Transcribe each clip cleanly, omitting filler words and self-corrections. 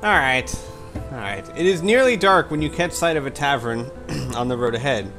Alright. Alright. It is nearly dark when you catch sight of a tavern on the road ahead.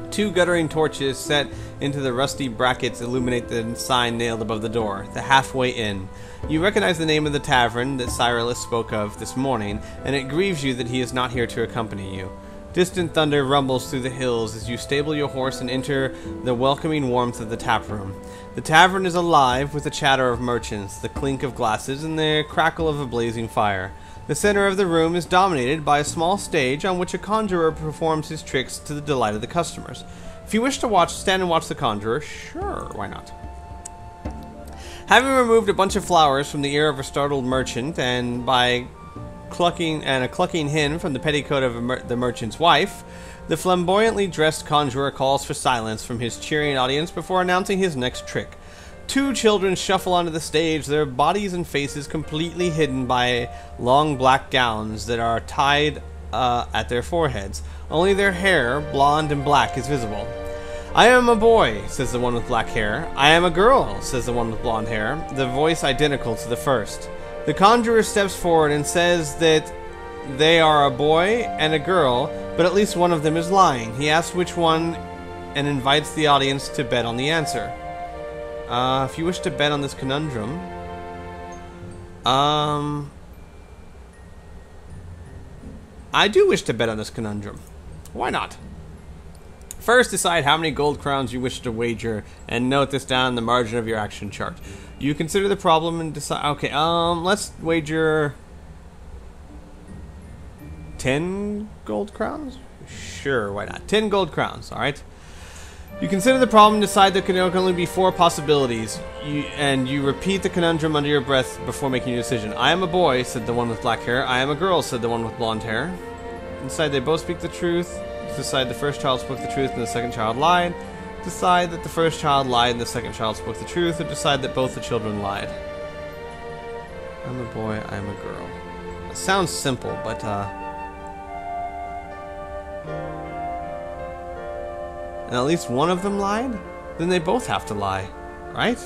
Two guttering torches set into the rusty brackets illuminate the sign nailed above the door, the Halfway Inn. You recognize the name of the tavern that Cyrillus spoke of this morning, and it grieves you that he is not here to accompany you. Distant thunder rumbles through the hills as you stable your horse and enter the welcoming warmth of the taproom. The tavern is alive with the chatter of merchants, the clink of glasses, and the crackle of a blazing fire. The center of the room is dominated by a small stage on which a conjurer performs his tricks to the delight of the customers. If you wish to stand and watch the conjurer, sure, why not? Having removed a bunch of flowers from the ear of a startled merchant, and by a clucking hen from the petticoat of the merchant's wife, the flamboyantly dressed conjurer calls for silence from his cheering audience before announcing his next trick. Two children shuffle onto the stage, their bodies and faces completely hidden by long black gowns that are tied at their foreheads. Only their hair, blonde and black, is visible. "I am a boy," says the one with black hair. "I am a girl," says the one with blonde hair, the voice identical to the first. The conjurer steps forward and says that they are a boy and a girl, but at least one of them is lying. He asks which one and invites the audience to bet on the answer. If you wish to bet on this conundrum, I do wish to bet on this conundrum. Why not? First, decide how many gold crowns you wish to wager, and note this down in the margin of your action chart. You consider the problem and decide. Okay, let's wager 10 gold crowns. Sure, why not? 10 gold crowns. All right. You consider the problem and decide there can only be 4 possibilities, and you repeat the conundrum under your breath before making your decision. "I am a boy," said the one with black hair. "I am a girl," said the one with blonde hair. Decide they both speak the truth. Decide the first child spoke the truth and the second child lied. Decide that the first child lied and the second child spoke the truth, or decide that both the children lied. I'm a boy, I am a girl. It sounds simple, but and at least one of them lied? Then they both have to lie, right? A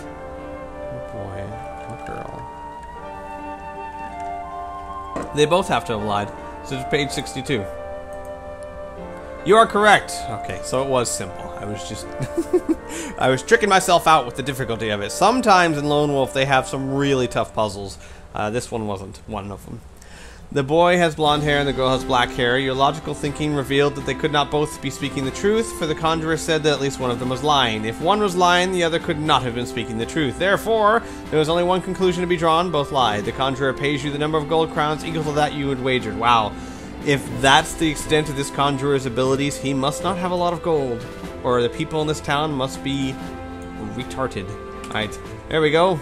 boy, a girl. They both have to have lied. So it's page 62. You are correct. Okay, so it was simple. I was just I was tricking myself out with the difficulty of it. Sometimes in Lone Wolf they have some really tough puzzles. This one wasn't one of them. The boy has blonde hair and the girl has black hair. Your logical thinking revealed that they could not both be speaking the truth, for the conjurer said that at least one of them was lying. If one was lying, the other could not have been speaking the truth. Therefore, there was only one conclusion to be drawn: both lied. The conjurer pays you the number of gold crowns equal to that you had wagered. Wow. If that's the extent of this conjurer's abilities, he must not have a lot of gold. Or the people in this town must be retarded. Alright, there we go.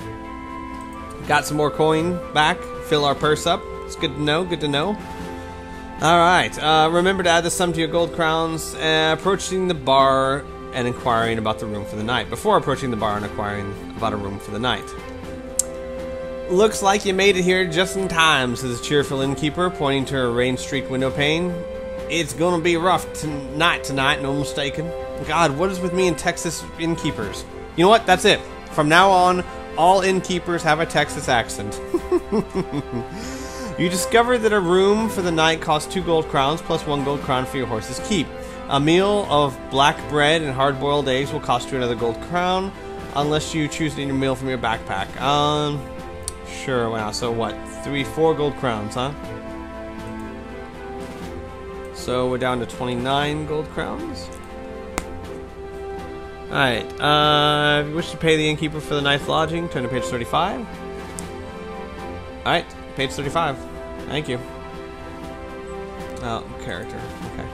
Got some more coin back. Fill our purse up. It's good to know, good to know. Alright, remember to add the sum to your gold crowns, approaching the bar and inquiring about the room for the night. Before approaching the bar and inquiring about a room for the night. Looks like you made it here just in time, says the cheerful innkeeper, pointing to her rain-streaked window pane. It's gonna be rough tonight, no mistaken. God, what is with me and Texas innkeepers? You know what? That's it. From now on, all innkeepers have a Texas accent. You discover that a room for the night costs 2 gold crowns plus 1 gold crown for your horse's keep. A meal of black bread and hard-boiled eggs will cost you another gold crown, unless you choose to eat a meal from your backpack. Sure, wow, so what? 4 gold crowns, huh? So we're down to 29 gold crowns. Alright, if you wish to pay the innkeeper for the night's lodging, turn to page 35. Alright, page 35. Thank you. Oh, character. Okay.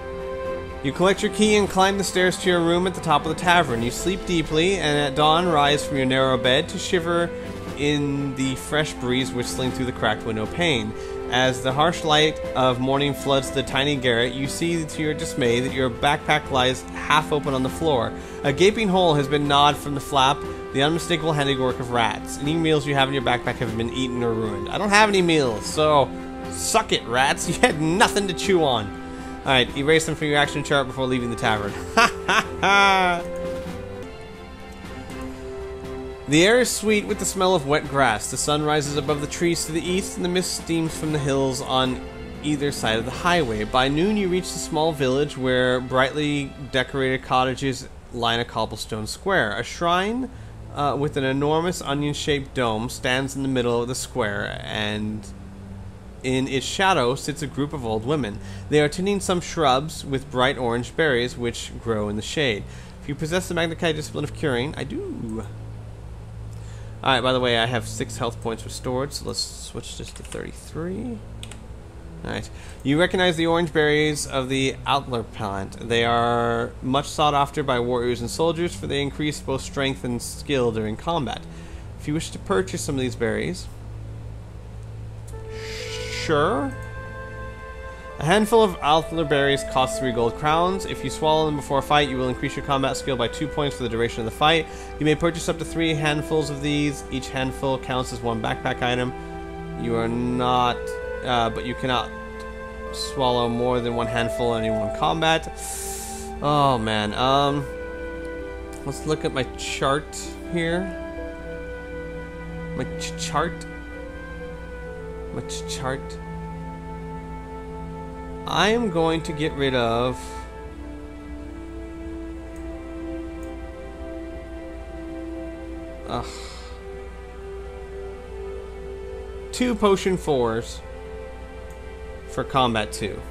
You collect your key and climb the stairs to your room at the top of the tavern. You sleep deeply, and at dawn rise from your narrow bed to shiver in the fresh breeze whistling through the cracked window pane. As the harsh light of morning floods the tiny garret, you see to your dismay that your backpack lies half open on the floor. A gaping hole has been gnawed from the flap, the unmistakable handiwork of rats. Any meals you have in your backpack have been eaten or ruined. I don't have any meals, so suck it, rats. You had nothing to chew on. Alright, erase them from your action chart before leaving the tavern. Ha ha ha! The air is sweet with the smell of wet grass. The sun rises above the trees to the east, and the mist steams from the hills on either side of the highway. By noon, you reach the small village where brightly decorated cottages line a cobblestone square. A shrine with an enormous onion-shaped dome stands in the middle of the square, and in its shadow sits a group of old women. They are tending some shrubs with bright orange berries which grow in the shade. If you possess the Magna discipline of curing, I do. Alright, by the way, I have 6 health points restored, so let's switch this to 33. Alright. You recognize the orange berries of the Outler plant. They are much sought after by warriors and soldiers, for they increase both strength and skill during combat. If you wish to purchase some of these berries... Sure. A handful of Outler berries costs 3 gold crowns. If you swallow them before a fight, you will increase your combat skill by 2 points for the duration of the fight. You may purchase up to 3 handfuls of these. Each handful counts as 1 backpack item. You are not... but you cannot swallow more than 1 handful in any one combat. Oh man, let's look at my chart here. My chart. I am going to get rid of two potion 4s for combat 2.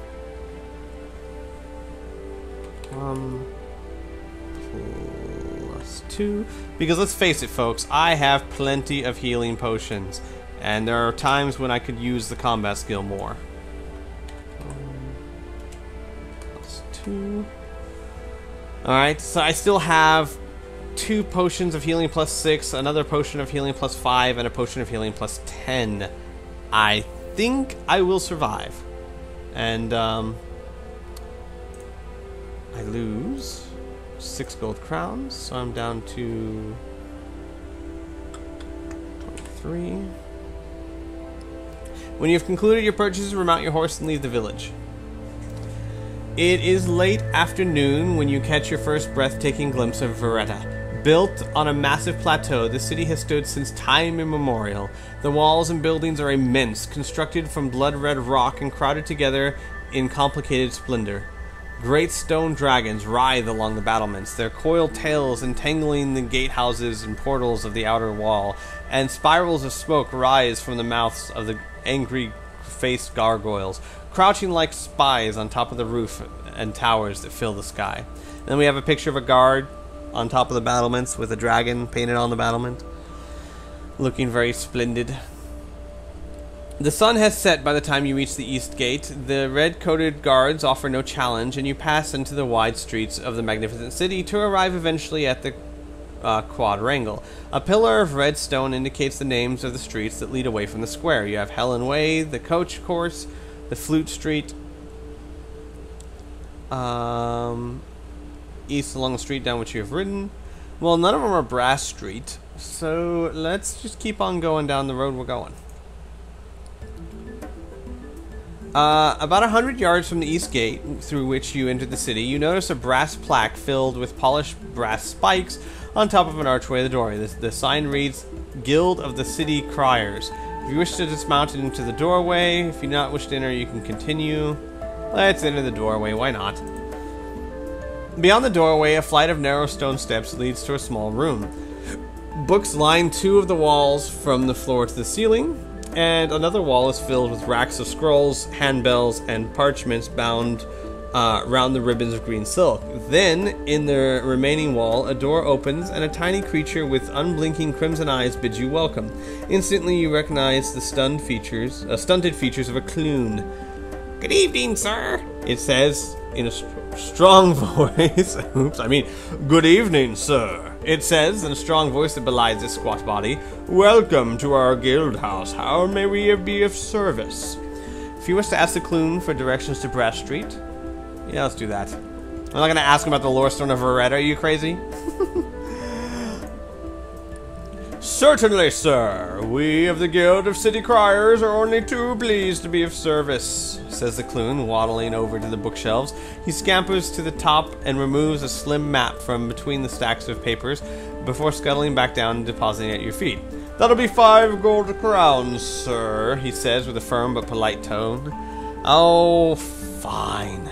Plus 2. Because let's face it, folks, I have plenty of healing potions, and there are times when I could use the combat skill more. Plus 2. Alright, so I still have 2 potions of healing plus 6, another potion of healing plus 5, and a potion of healing plus 10. I think I will survive. And, I lose 6 gold crowns, so I'm down to 23. When you've concluded your purchases, remount your horse and leave the village. It is late afternoon when you catch your first breathtaking glimpse of Veretta. Built on a massive plateau, the city has stood since time immemorial. The walls and buildings are immense, constructed from blood-red rock and crowded together in complicated splendor. Great stone dragons writhe along the battlements, their coiled tails entangling the gatehouses and portals of the outer wall, and spirals of smoke rise from the mouths of the angry-faced gargoyles, crouching like spies on top of the roof and towers that fill the sky. And then we have a picture of a guard on top of the battlements with a dragon painted on the battlement, looking very splendid. The sun has set by the time you reach the east gate. The red-coated guards offer no challenge, and you pass into the wide streets of the magnificent city to arrive eventually at the quadrangle. A pillar of red stone indicates the names of the streets that lead away from the square. You have Helen Way, the coach course, the Flute Street, east along the street down which you have ridden. Well, none of them are Brass Street, so let's just keep on going down the road we're going. About 100 yards from the east gate through which you enter the city, you notice a brass plaque filled with polished brass spikes on top of an archway of the doorway. The sign reads, Guild of the City Criers. If you wish to dismount into the doorway, if you do not wish to enter, you can continue. Let's enter the doorway, why not? Beyond the doorway, a flight of narrow stone steps leads to a small room. Books line 2 of the walls from the floor to the ceiling, and another wall is filled with racks of scrolls, handbells, and parchments bound round the ribbons of green silk. Then, in the remaining wall, a door opens, and a tiny creature with unblinking crimson eyes bids you welcome. Instantly, you recognize the stunted features of a Clune. "Good evening, sir," it says in a strong voice. Good evening, sir. It says in a strong voice that belies its squat body. "Welcome to our guild house. How may we be of service?" If you wish to ask the Clune for directions to Brass Street, yeah, let's do that. I'm not gonna ask him about the lore stone of Veretta. Are you crazy? "Certainly, sir. We of the Guild of City Criers are only too pleased to be of service," says the Clune, waddling over to the bookshelves. He scampers to the top and removes a slim map from between the stacks of papers. before scuttling back down and depositing at your feet. "That'll be 5 gold crowns, sir," he says with a firm but polite tone. "Oh, fine."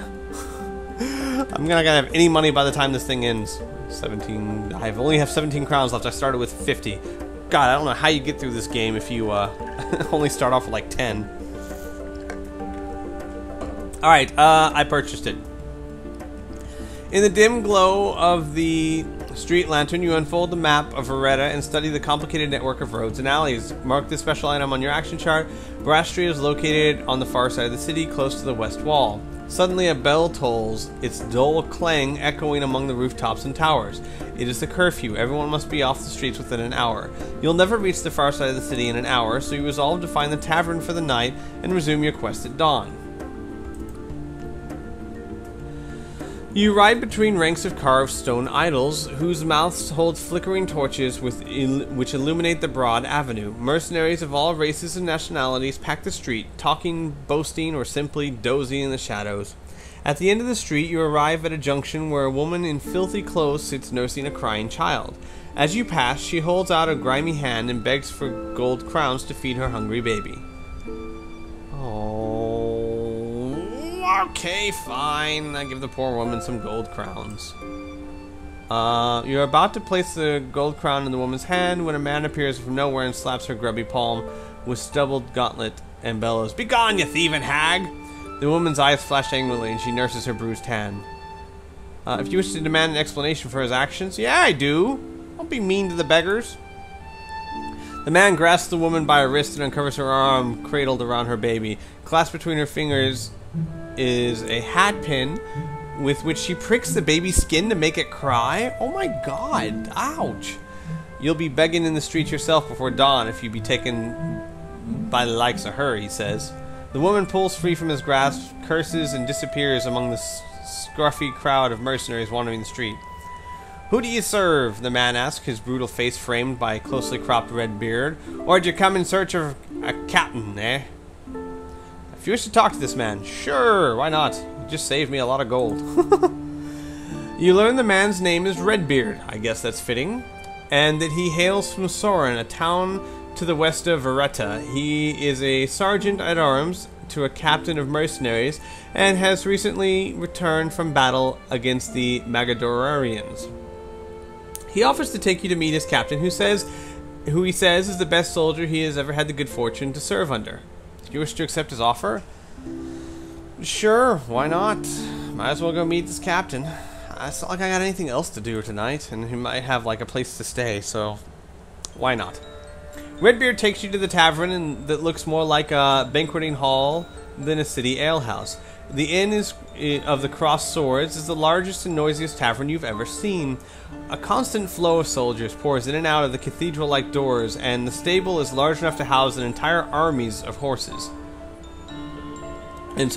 I'm not gonna have any money by the time this thing ends. 17. I only have 17 crowns left. I started with 50. God, I don't know how you get through this game if you only start off with like 10. Alright, I purchased it. In the dim glow of the street lantern, you unfold the map of Veretta and study the complicated network of roads and alleys. Mark this special item on your action chart. Brass Street is located on the far side of the city, close to the west wall. Suddenly a bell tolls, its dull clang echoing among the rooftops and towers. It is the curfew. Everyone must be off the streets within an hour. You'll never reach the far side of the city in an hour, so you resolve to find the tavern for the night and resume your quest at dawn. You ride between ranks of carved stone idols, whose mouths hold flickering torches which illuminate the broad avenue. Mercenaries of all races and nationalities pack the street, talking, boasting, or simply dozing in the shadows. At the end of the street, you arrive at a junction where a woman in filthy clothes sits nursing a crying child. As you pass, she holds out a grimy hand and begs for gold crowns to feed her hungry baby. Okay, fine. I give the poor woman some gold crowns. You're about to place the gold crown in the woman's hand when a man appears from nowhere and slaps her grubby palm with stubbled gauntlet and bellows, "Begone, you thieving hag!" The woman's eyes flash angrily and she nurses her bruised hand. If you wish to demand an explanation for his actions, yeah, I do. Don't be mean to the beggars. The man grasps the woman by her wrist and uncovers her arm cradled around her baby. Clasped between her fingers is a hat pin with which she pricks the baby's skin to make it cry. Oh my god, ouch. You'll be begging in the streets yourself before dawn if you be taken by the likes of her, he says. The woman pulls free from his grasp, curses, and disappears among the scruffy crowd of mercenaries wandering the street. "Who do you serve?" the man asks, his brutal face framed by a closely cropped red beard. "Or did you come in search of a captain, eh?" "If you wish to talk to this man, sure, why not? You just saved me a lot of gold." You learn the man's name is Redbeard, I guess that's fitting, and that he hails from Soren, a town to the west of Veretta. He is a sergeant at arms to a captain of mercenaries, and has recently returned from battle against the Magadorarians. He offers to take you to meet his captain, who he says is the best soldier he has ever had the good fortune to serve under. Do you wish to accept his offer? Sure, why not? Might as well go meet this captain. It's not like I got anything else to do tonight, and he might have like a place to stay, so why not? Redbeard takes you to the tavern that looks more like a banqueting hall than a city alehouse. The inn of the Crossed Swords is the largest and noisiest tavern you've ever seen. A constant flow of soldiers pours in and out of the cathedral-like doors, and the stable is large enough to house an entire armies of horses. And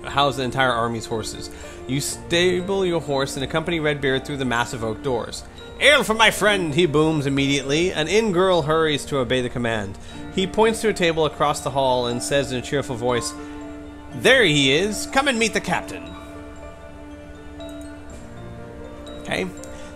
house an entire army's horses. You stable your horse and accompany Redbeard through the massive oak doors. "Ale for my friend!" he booms immediately. An inn girl hurries to obey the command. He points to a table across the hall and says in a cheerful voice, "There he is! Come and meet the captain!" Okay.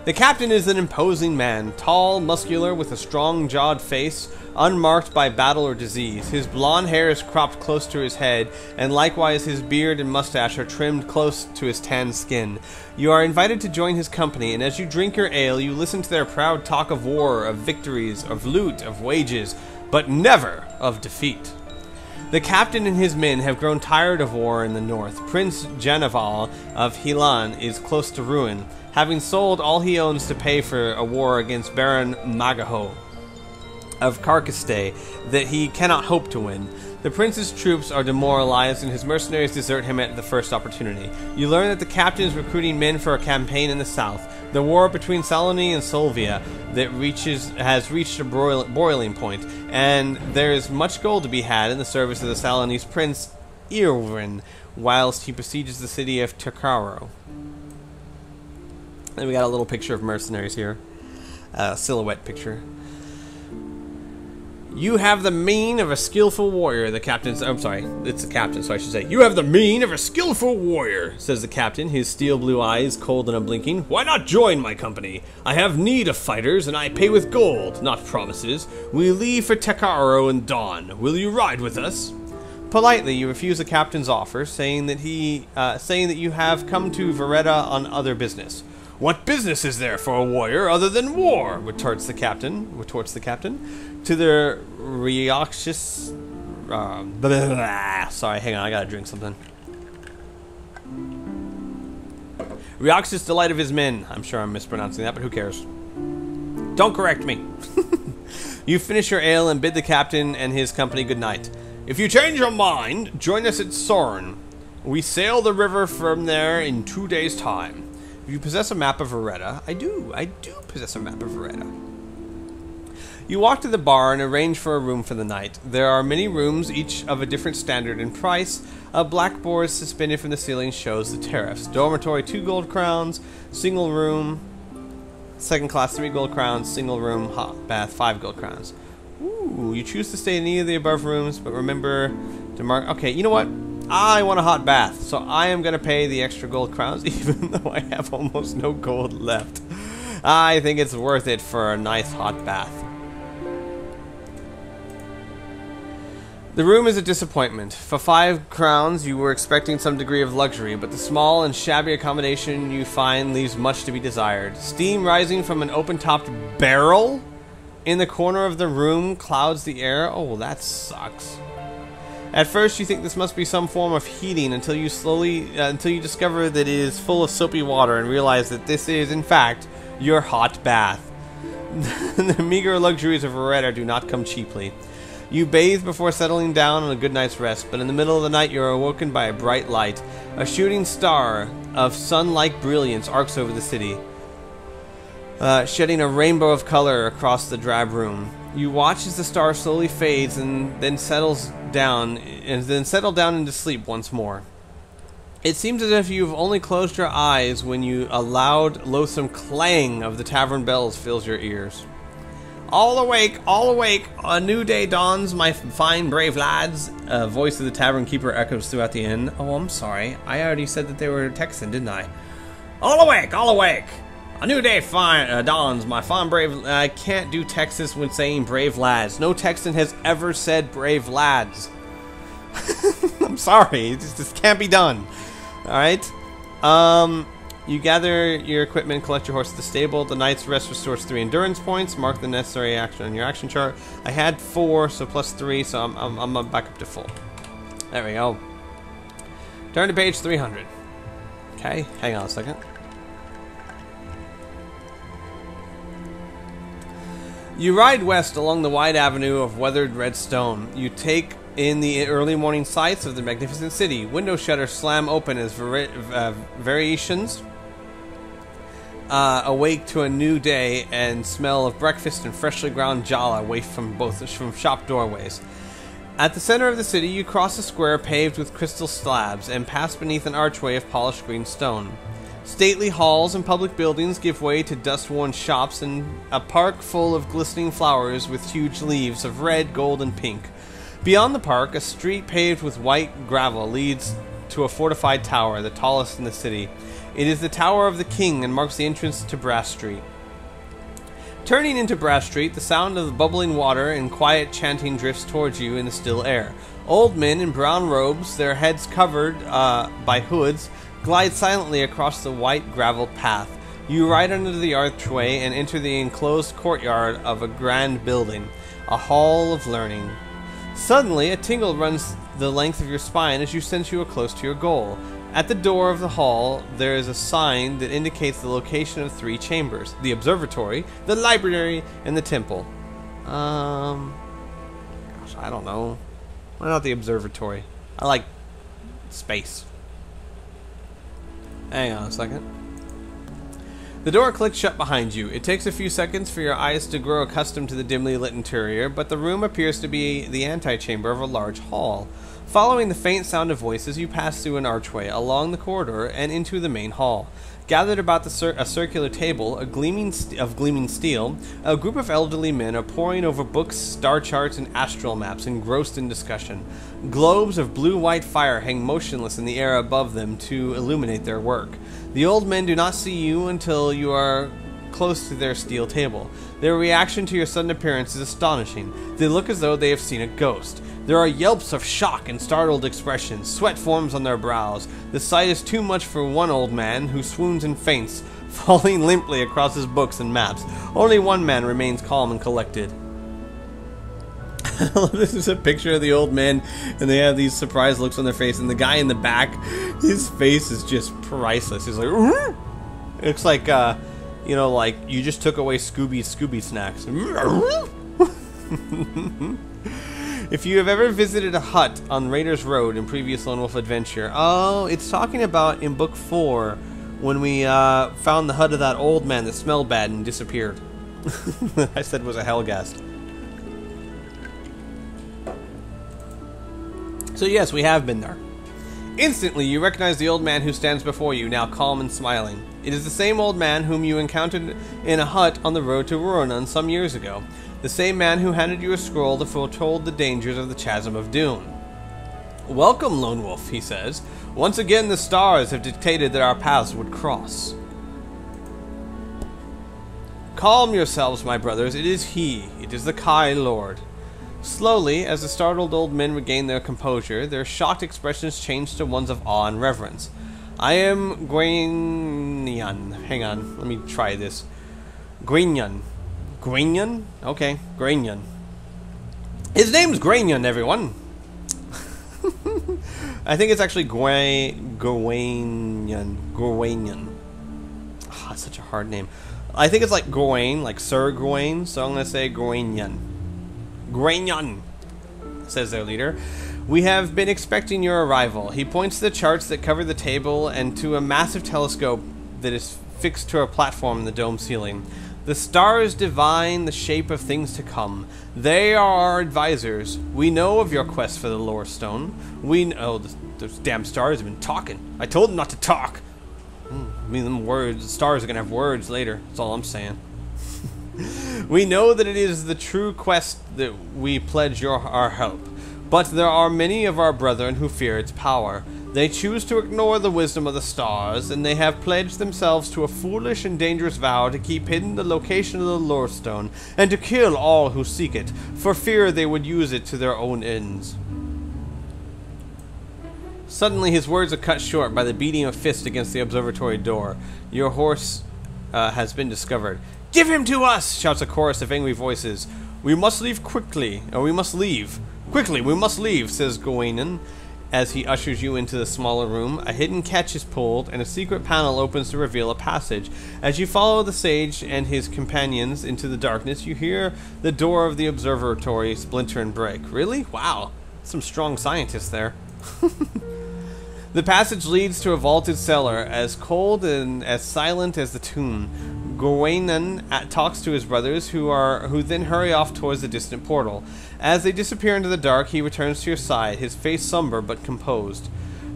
The captain is an imposing man, tall, muscular, with a strong-jawed face, unmarked by battle or disease. His blonde hair is cropped close to his head, and likewise his beard and mustache are trimmed close to his tanned skin. You are invited to join his company, and as you drink your ale, you listen to their proud talk of war, of victories, of loot, of wages, but never of defeat. The captain and his men have grown tired of war in the north. Prince Janaval of Hilan is close to ruin, having sold all he owns to pay for a war against Baron Magaho of Karkastay that he cannot hope to win. The prince's troops are demoralized and his mercenaries desert him at the first opportunity. You learn that the captain is recruiting men for a campaign in the south. The war between Saloni and Solvia that has reached a boiling point, and there is much gold to be had in the service of the Salonese prince Irwin, whilst he besieges the city of Takaro. And we got a little picture of mercenaries here. A silhouette picture. You have the mien of a skillful warrior, the captain... I'm sorry, it's the captain, so I should say. You have the mien of a skillful warrior, says the captain, his steel blue eyes cold and unblinking. Why not join my company? I have need of fighters, and I pay with gold, not promises. We leave for Tekaro and dawn. Will you ride with us? Politely, you refuse the captain's offer, saying that you have come to Vereda on other business. What business is there for a warrior other than war? Retorts the captain. To the Reoxus... sorry, hang on, I gotta drink something. Reoxus, delight of his men. I'm sure I'm mispronouncing that, but who cares? Don't correct me. You finish your ale and bid the captain and his company good night. If you change your mind, join us at Soren. We sail the river from there in 2 days' time. If you possess a map of Vereda, I do possess a map of Vereda. You walk to the bar and arrange for a room for the night. There are many rooms, each of a different standard and price. A blackboard suspended from the ceiling shows the tariffs. Dormitory, 2 gold crowns. Single room, second class, 3 gold crowns. Single room, hot bath, 5 gold crowns. Ooh, you choose to stay in any of the above rooms, but remember to mark... Okay, you know what? I want a hot bath, so I am going to pay the extra gold crowns, even though I have almost no gold left. I think it's worth it for a nice hot bath. The room is a disappointment. For 5 crowns, you were expecting some degree of luxury, but the small and shabby accommodation you find leaves much to be desired. Steam rising from an open-topped barrel in the corner of the room clouds the air. Oh, that sucks. At first, you think this must be some form of heating until you discover that it is full of soapy water and realize that this is, in fact, your hot bath. The meager luxuries of Vereda do not come cheaply. You bathe before settling down on a good night's rest, but in the middle of the night you are awoken by a bright light. A shooting star of sun-like brilliance arcs over the city, shedding a rainbow of color across the drab room. You watch as the star slowly fades and then settle down into sleep once more. It seems as if you've only closed your eyes when a loud, loathsome clang of the tavern bells fills your ears. All awake, a new day dawns, my fine brave lads. A voice of the tavern keeper echoes throughout the inn. Oh, I'm sorry. I already said that they were Texan, didn't I? All awake. A new day dawns, my fine brave... I can't do Texas when saying brave lads. No Texan has ever said brave lads. I'm sorry, it just can't be done. Alright. You gather your equipment, collect your horse at the stable. The night's rest restores 3 endurance points. Mark the necessary action on your action chart. I had 4, so plus 3, so I'm back up to full. There we go. Turn to page 300. Okay, hang on a second. You ride west along the wide avenue of weathered red stone. You take in the early morning sights of the magnificent city. Window shutters slam open as variations awake to a new day and smell of breakfast and freshly ground jala waft from shop doorways. At the center of the city, you cross a square paved with crystal slabs and pass beneath an archway of polished green stone. Stately halls and public buildings give way to dust-worn shops and a park full of glistening flowers with huge leaves of red, gold, and pink. Beyond the park, a street paved with white gravel leads to a fortified tower, the tallest in the city. It is the Tower of the King and marks the entrance to Brass Street. Turning into Brass Street, the sound of the bubbling water and quiet chanting drifts towards you in the still air. Old men in brown robes, their heads covered by hoods, glide silently across the white graveled path. You ride under the archway and enter the enclosed courtyard of a grand building, a hall of learning. Suddenly, a tingle runs the length of your spine as you sense you are close to your goal. At the door of the hall, there is a sign that indicates the location of 3 chambers: the observatory, the library, and the temple. Gosh, I don't know. Why not the observatory? I like space. Hang on a second. The door clicks shut behind you. It takes a few seconds for your eyes to grow accustomed to the dimly lit interior, but the room appears to be the antechamber of a large hall. Following the faint sound of voices, you pass through an archway, along the corridor, and into the main hall. Gathered about a circular table, of gleaming steel, a group of elderly men are poring over books, star charts, and astral maps, engrossed in discussion. Globes of blue-white fire hang motionless in the air above them to illuminate their work. The old men do not see you until you are close to their steel table. Their reaction to your sudden appearance is astonishing. They look as though they have seen a ghost. There are yelps of shock and startled expressions. Sweat forms on their brows. The sight is too much for one old man, who swoons and faints, falling limply across his books and maps. Only one man remains calm and collected. This is a picture of the old man, and they have these surprised looks on their face, and the guy in the back, his face is just priceless. He's like, "Rrr!" It looks like, you know, like you just took away Scooby's Scooby snacks. If you have ever visited a hut on Raiders Road in previous Lone Wolf adventure, oh, it's talking about in book 4 when we found the hut of that old man that smelled bad and disappeared. I said was a Hellghast. So yes, we have been there. Instantly, you recognize the old man who stands before you, now calm and smiling. It is the same old man whom you encountered in a hut on the road to Ruronon some years ago. The same man who handed you a scroll that foretold the dangers of the Chasm of Doom. "Welcome, Lone Wolf," he says. "Once again the stars have dictated that our paths would cross. Calm yourselves, my brothers. It is he. It is the Kai Lord." Slowly, as the startled old men regain their composure, their shocked expressions change to ones of awe and reverence. "I am Gwaenyan." Hang on, let me try this. Gwaenyan. Gwaenyan? Okay, Gwaenyan. His name's Gwaenyan, everyone. I think it's actually Gwaenyan. Gwaenyan. Oh, that's such a hard name. I think it's like Gawain, like Sir Gawain, so I'm going to say Gwaenyan. Gwaenyan, says their leader. "We have been expecting your arrival." He points to the charts that cover the table and to a massive telescope that is fixed to a platform in the dome ceiling. "The stars divine the shape of things to come. They are our advisors. We know of your quest for the Lore Stone. Those damn stars have been talking. I told them not to talk. I mean, them words, the stars are going to have words later. That's all I'm saying. We know that it is the true quest that we pledge our help. But there are many of our brethren who fear its power. They choose to ignore the wisdom of the stars, and they have pledged themselves to a foolish and dangerous vow to keep hidden the location of the Lore Stone, and to kill all who seek it, for fear they would use it to their own ends." Suddenly his words are cut short by the beating of fists against the observatory door. Your horse has been discovered. "Give him to us!" shouts a chorus of angry voices. "We must leave quickly, or we must leave. Quickly, we must leave," says Gawain. As he ushers you into the smaller room, a hidden catch is pulled, and a secret panel opens to reveal a passage. As you follow the sage and his companions into the darkness, you hear the door of the observatory splinter and break. Really? Wow. Some strong scientists there. The passage leads to a vaulted cellar, as cold and as silent as the tomb. Gawain talks to his brothers, who then hurry off towards the distant portal. As they disappear into the dark, he returns to your side, his face somber but composed.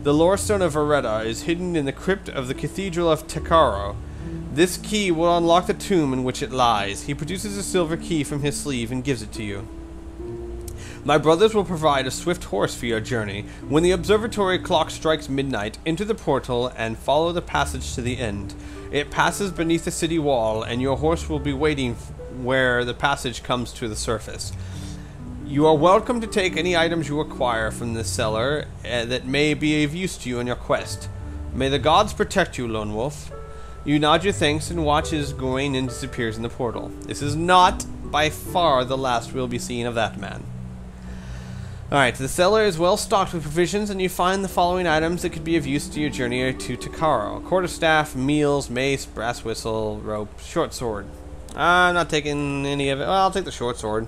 "The Lore Stone of Vereda is hidden in the crypt of the Cathedral of Takaro. This key will unlock the tomb in which it lies." He produces a silver key from his sleeve and gives it to you. "My brothers will provide a swift horse for your journey. When the observatory clock strikes midnight, enter the portal and follow the passage to the end. It passes beneath the city wall, and your horse will be waiting where the passage comes to the surface. You are welcome to take any items you acquire from this cellar that may be of use to you on your quest. May the gods protect you, Lone Wolf." You nod your thanks and watch as Gawain disappears in the portal. This is not by far the last we'll be seeing of that man. Alright, the cellar is well stocked with provisions, and you find the following items that could be of use to your journey to Takaro: quarterstaff, meals, mace, brass whistle, rope, short sword. I'm not taking any of it. Well, I'll take the short sword.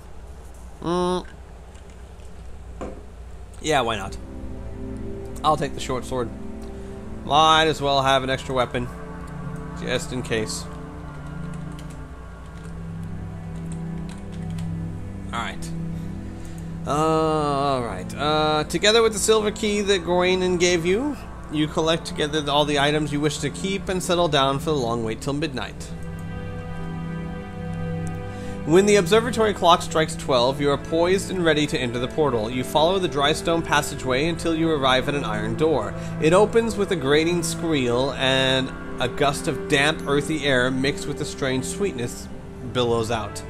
Yeah, why not? I'll take the short sword. Might as well have an extra weapon, just in case. Alright. Together with the silver key that Gawain gave you, you collect together all the items you wish to keep and settle down for the long wait till midnight. When the observatory clock strikes 12, you are poised and ready to enter the portal. You follow the dry stone passageway until you arrive at an iron door. It opens with a grating squeal, and a gust of damp, earthy air mixed with a strange sweetness billows out.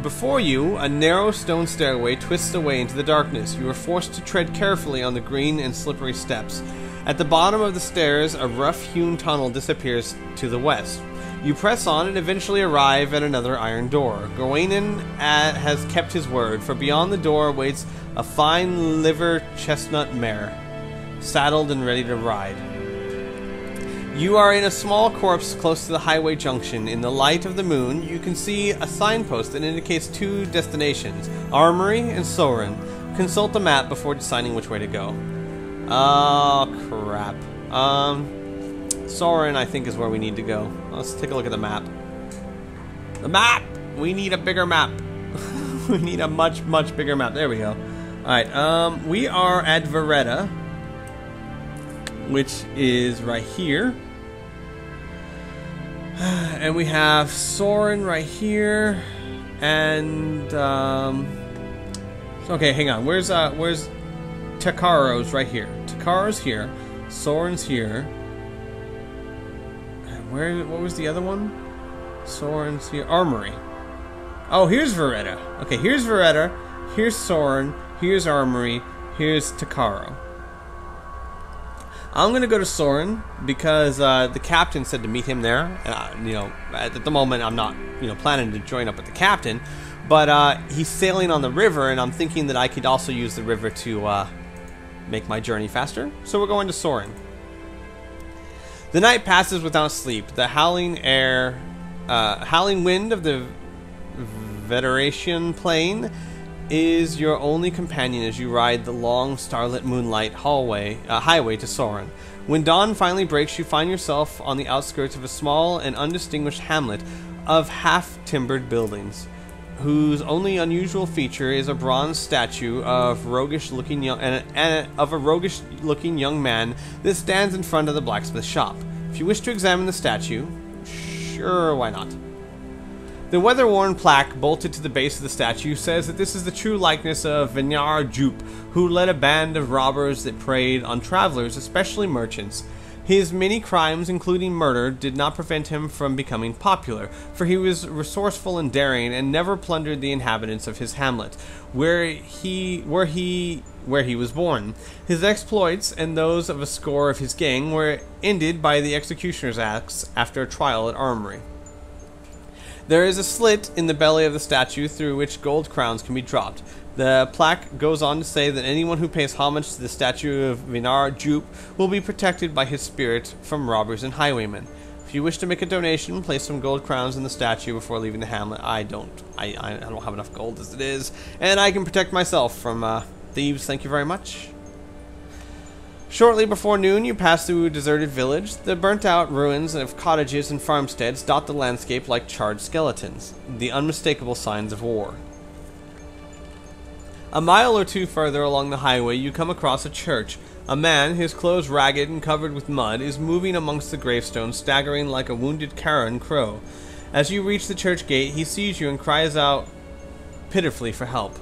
Before you, a narrow stone stairway twists away into the darkness. You are forced to tread carefully on the green and slippery steps. At the bottom of the stairs, a rough-hewn tunnel disappears to the west. You press on and eventually arrive at another iron door. Gawain has kept his word, for beyond the door waits a fine liver chestnut mare, saddled and ready to ride. You are in a small corpse close to the highway junction. In the light of the moon, you can see a signpost that indicates two destinations, Armory and Soren. Consult the map before deciding which way to go. Oh, crap. Soren, I think, is where we need to go. Let's take a look at the map. The map! We need a bigger map. We need a much, much bigger map. There we go. Alright, we are at Veretta, which is right here. And we have Soren right here. And, okay, hang on. Where's Takaro's right here? Takaro's here. Soren's here. What was the other one? Soren's here. Armory. Oh, here's Veretta. Okay, here's Veretta. Here's Soren. Here's Armory. Here's Takaro. I'm going to go to Soren because the captain said to meet him there. You know, at the moment I'm not, planning to join up with the captain. But he's sailing on the river, and I'm thinking that I could also use the river to make my journey faster. So we're going to Soren. The night passes without sleep. The howling wind of the Veteration Plain is your only companion as you ride the long starlit moonlight highway to Soren. When dawn finally breaks, you find yourself on the outskirts of a small and undistinguished hamlet of half-timbered buildings, whose only unusual feature is a bronze statue of a roguish-looking young man that stands in front of the blacksmith shop. If you wish to examine the statue, sure, why not? The weather-worn plaque bolted to the base of the statue says that this is the true likeness of Vinar Jup, who led a band of robbers that preyed on travelers, especially merchants. His many crimes, including murder, did not prevent him from becoming popular, for he was resourceful and daring, and never plundered the inhabitants of his hamlet, where he was born. His exploits and those of a score of his gang were ended by the executioner's axe after a trial at Armory. There is a slit in the belly of the statue through which gold crowns can be dropped. The plaque goes on to say that anyone who pays homage to the statue of Vinar Jup will be protected by his spirit from robbers and highwaymen. If you wish to make a donation, place some gold crowns in the statue before leaving the hamlet. I don't have enough gold as it is, and I can protect myself from thieves. Thank you very much. Shortly before noon, you pass through a deserted village. The burnt-out ruins of cottages and farmsteads dot the landscape like charred skeletons, the unmistakable signs of war. A mile or two further along the highway, you come across a church. A man, his clothes ragged and covered with mud, is moving amongst the gravestones, staggering like a wounded Karen crow. As you reach the church gate, he sees you and cries out pitifully for help.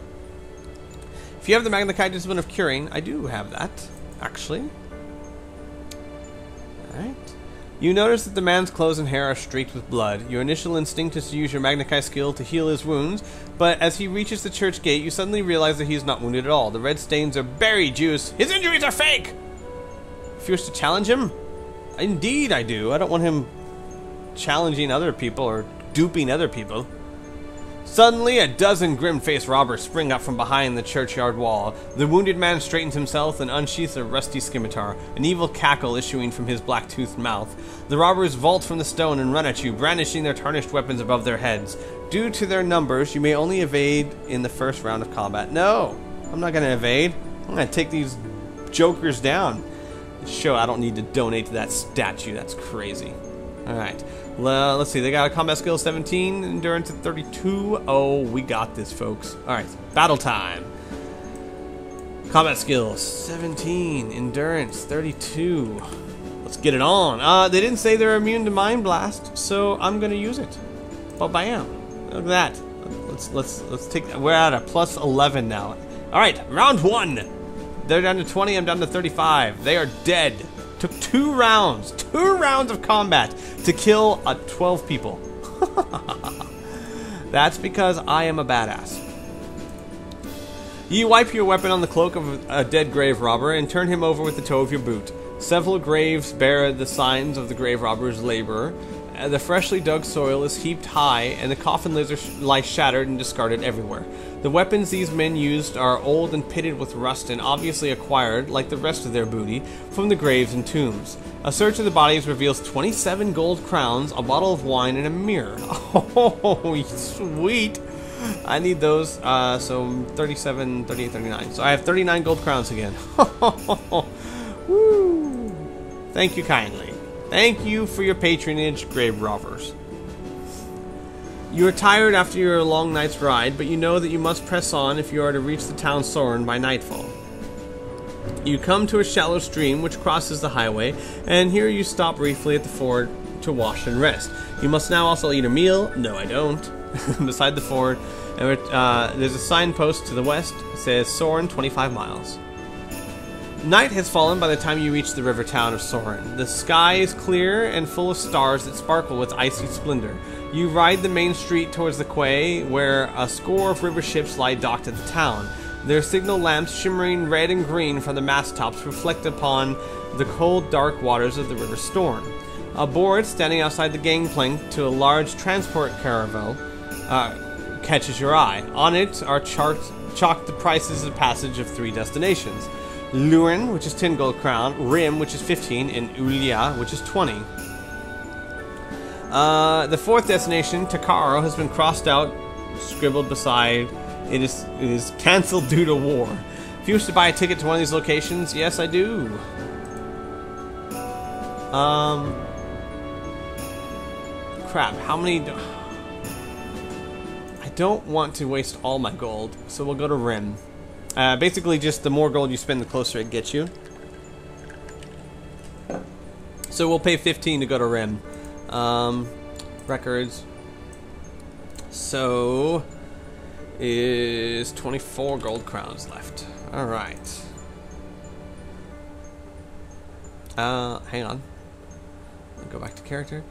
If you have the Magnified Discipline of Curing, I do have that, actually. Alright. You notice that the man's clothes and hair are streaked with blood. Your initial instinct is to use your Magnified skill to heal his wounds, but as he reaches the church gate, you suddenly realize that he is not wounded at all. The red stains are berry juice. His injuries are fake! If you wish to challenge him? Indeed I do. I don't want him challenging other people or duping other people. Suddenly, a dozen grim-faced robbers spring up from behind the churchyard wall. The wounded man straightens himself and unsheaths a rusty scimitar, an evil cackle issuing from his black-toothed mouth. The robbers vault from the stone and run at you, brandishing their tarnished weapons above their heads. Due to their numbers, you may only evade in the first round of combat. No, I'm not going to evade. I'm going to take these jokers down. Show I don't need to donate to that statue. That's crazy. Alright. Let's see, they got a combat skill 17, endurance at 32. Oh, we got this, folks. Alright, battle time. Combat skills, 17. Endurance, 32. Let's get it on. They didn't say they're immune to Mind Blast, so I'm gonna use it. But bam. Look at that. Let's take that. We're at a plus 11 now. Alright, round 1. They're down to 20, I'm down to 35. They are dead. Took 2 rounds. 2 rounds of combat to kill 12 people. That's because I am a badass. You wipe your weapon on the cloak of a dead grave robber and turn him over with the toe of your boot. Several graves bear the signs of the grave robber's labor. The freshly dug soil is heaped high, and the coffin lids lie shattered and discarded everywhere. The weapons these men used are old and pitted with rust and obviously acquired, like the rest of their booty, from the graves and tombs. A search of the bodies reveals 27 gold crowns, a bottle of wine, and a mirror. Oh, sweet! I need those, so 37, 38, 39. So I have 39 gold crowns again. Woo! Thank you kindly. Thank you for your patronage, grave robbers. You are tired after your long night's ride, but you know that you must press on if you are to reach the town Soren by nightfall. You come to a shallow stream which crosses the highway, and here you stop briefly at the ford to wash and rest. You must now also eat a meal. No, I don't. Beside the ford, and there's a signpost to the west. It says Soren 25 miles. Night has fallen by the time you reach the river town of Soren. The sky is clear and full of stars that sparkle with icy splendor. You ride the main street towards the quay, where a score of river ships lie docked at the town. Their signal lamps, shimmering red and green from the mast tops, reflect upon the cold, dark waters of the River Storm. A board standing outside the gangplank to a large transport caravel catches your eye. On it are chalked the prices of passage of 3 destinations. Luren, which is 10 gold crown, Rim, which is 15, and Ulia, which is 20. The 4th destination, Takaro, has been crossed out, scribbled beside. It is cancelled due to war. If you wish to buy a ticket to one of these locations, yes, I do. Crap, how many... I don't want to waste all my gold, so we'll go to Rim. Basically, just the more gold you spend, the closer it gets you. So we'll pay 15 to go to Rim. Records. So is 24 gold crowns left. All right. Hang on. I'll go back to character.